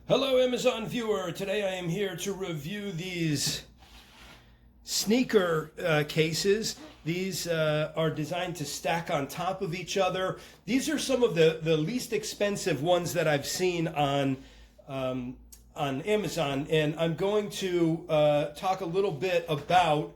Hello Amazon viewer, today I am here to review these sneaker cases. These are designed to stack on top of each other. These are some of the least expensive ones that I've seen on Amazon, and I'm going to talk a little bit about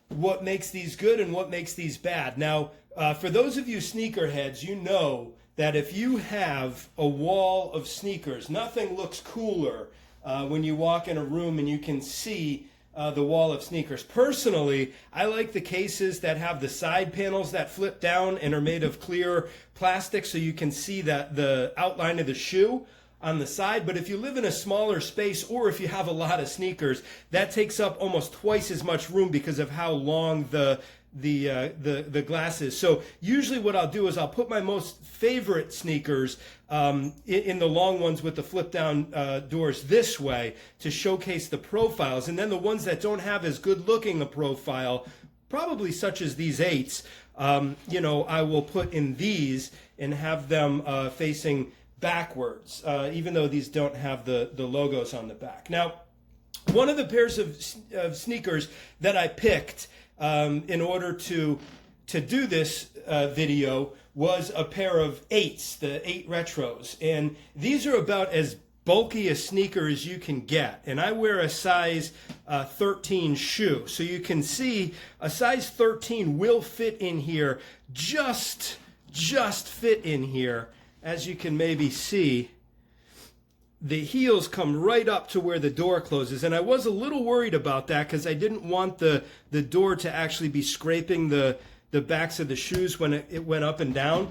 what makes these good and what makes these bad. Now, for those of you sneakerheads, you know that if you have a wall of sneakers, nothing looks cooler when you walk in a room and you can see the wall of sneakers. Personally, I like the cases that have the side panels that flip down and are made of clear plastic so you can see that the outline of the shoe on the side. But if you live in a smaller space or if you have a lot of sneakers, that takes up almost twice as much room because of how long the glass is. So usually what I'll do is I'll put my most favorite sneakers in the long ones with the flip down doors this way to showcase the profiles, and then the ones that don't have as good looking a profile, probably such as these 8s, I will put in these and have them facing backwards, even though these don't have the logos on the back. Now, one of the pairs of sneakers that I picked in order to do this video was a pair of 8s, the 8 Retros. And these are about as bulky a sneaker as you can get. And I wear a size 13 shoe. So you can see a size 13 will fit in here, just fit in here. As you can maybe see, the heels come right up to where the door closes, and I was a little worried about that because I didn't want the door to actually be scraping the backs of the shoes when it went up and down,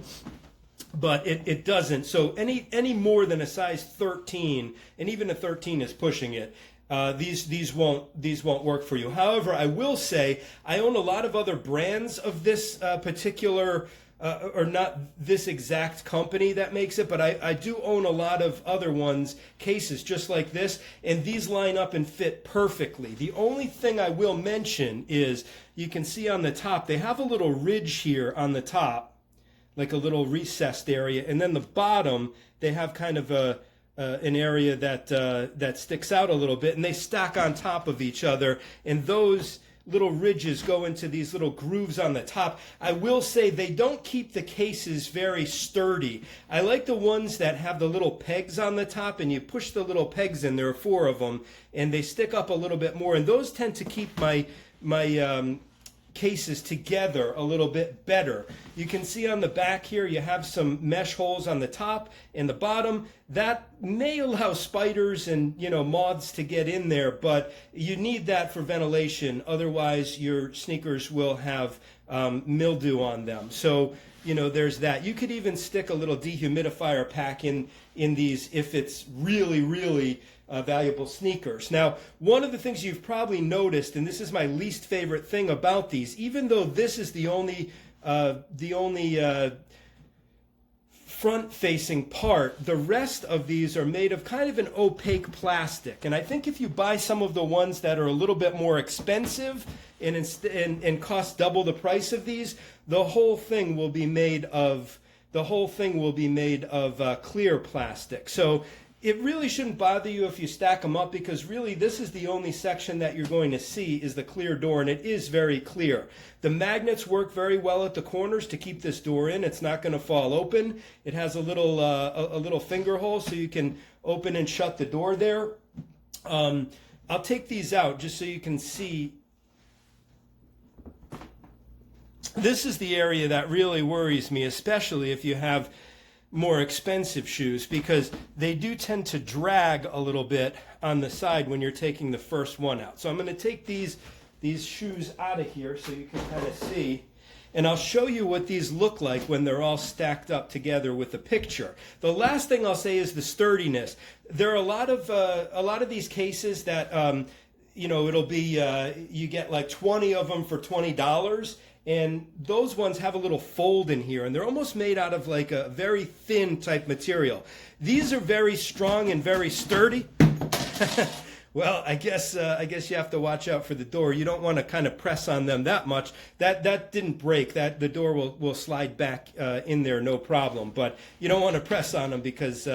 but it doesn't. So any more than a size 13, and even a 13 is pushing it, these won't work for you. However, I will say I own a lot of other brands of this particular or not this exact company that makes it, but I do own a lot of other ones, cases just like this, and these line up and fit perfectly. The only thing I will mention is you can see on the top, they have a little ridge here on the top, like a little recessed area, and then the bottom, they have kind of an area that sticks out a little bit, and they stack on top of each other, and those little ridges go into these little grooves on the top. I will say they don't keep the cases very sturdy. I like the ones that have the little pegs on the top, and you push the little pegs in. There are 4 of them, and they stick up a little bit more, and those tend to keep my cases together a little bit better. You can see on the back here you have some mesh holes on the top and the bottom. That may allow spiders and moths to get in there, but you need that for ventilation. Otherwise your sneakers will have mildew on them. So there's that. You could even stick a little dehumidifier pack in these if it's really valuable sneakers. Now, one of the things you've probably noticed, and this is my least favorite thing about these, even though this is the only front-facing part, the rest of these are made of kind of an opaque plastic. And I think if you buy some of the ones that are a little bit more expensive and cost double the price of these, the whole thing will be made of clear plastic. So it really shouldn't bother you if you stack them up, because really this is the only section that you're going to see is the clear door, and it is very clear. The magnets work very well at the corners to keep this door in. It's not going to fall open. It has a little finger hole so you can open and shut the door there. I'll take these out just so you can see. This is the area that really worries me, especially if you have more expensive shoes, because they do tend to drag a little bit on the side when you're taking the first one out. So I'm going to take these shoes out of here so you can kind of see, and I'll show you what these look like when they're all stacked up together with the picture. The last thing I'll say is the sturdiness. There are a lot of these cases that it'll be you get like 20 of them for $20. And those ones have a little fold in here, and they're almost made out of like a very thin type material. These are very strong and very sturdy. Well, I guess you have to watch out for the door. You don't want to kind of press on them that much. That didn't break. That the door will slide back in there, no problem. But you don't want to press on them because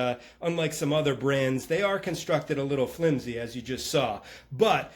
unlike some other brands, they are constructed a little flimsy, as you just saw. But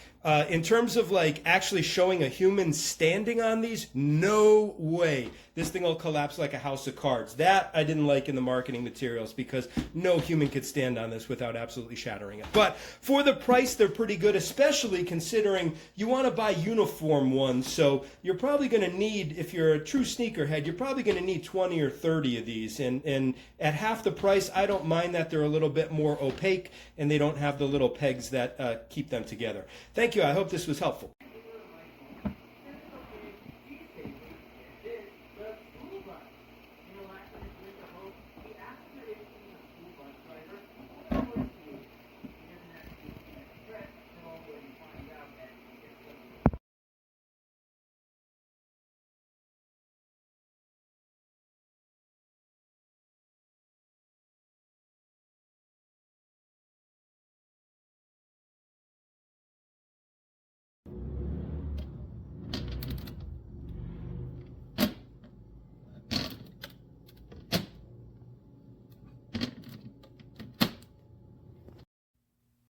in terms of like actually showing a human standing on these, no way. This thing will collapse like a house of cards. That I didn't like in the marketing materials because no human could stand on this without absolutely shattering it. But for the price, they're pretty good, especially considering you want to buy uniform ones. So you're probably going to need, if you're a true sneakerhead, you're probably going to need 20 or 30 of these. And at half the price, I don't mind that they're a little bit more opaque and they don't have the little pegs that keep them together. Thank you. I hope this was helpful.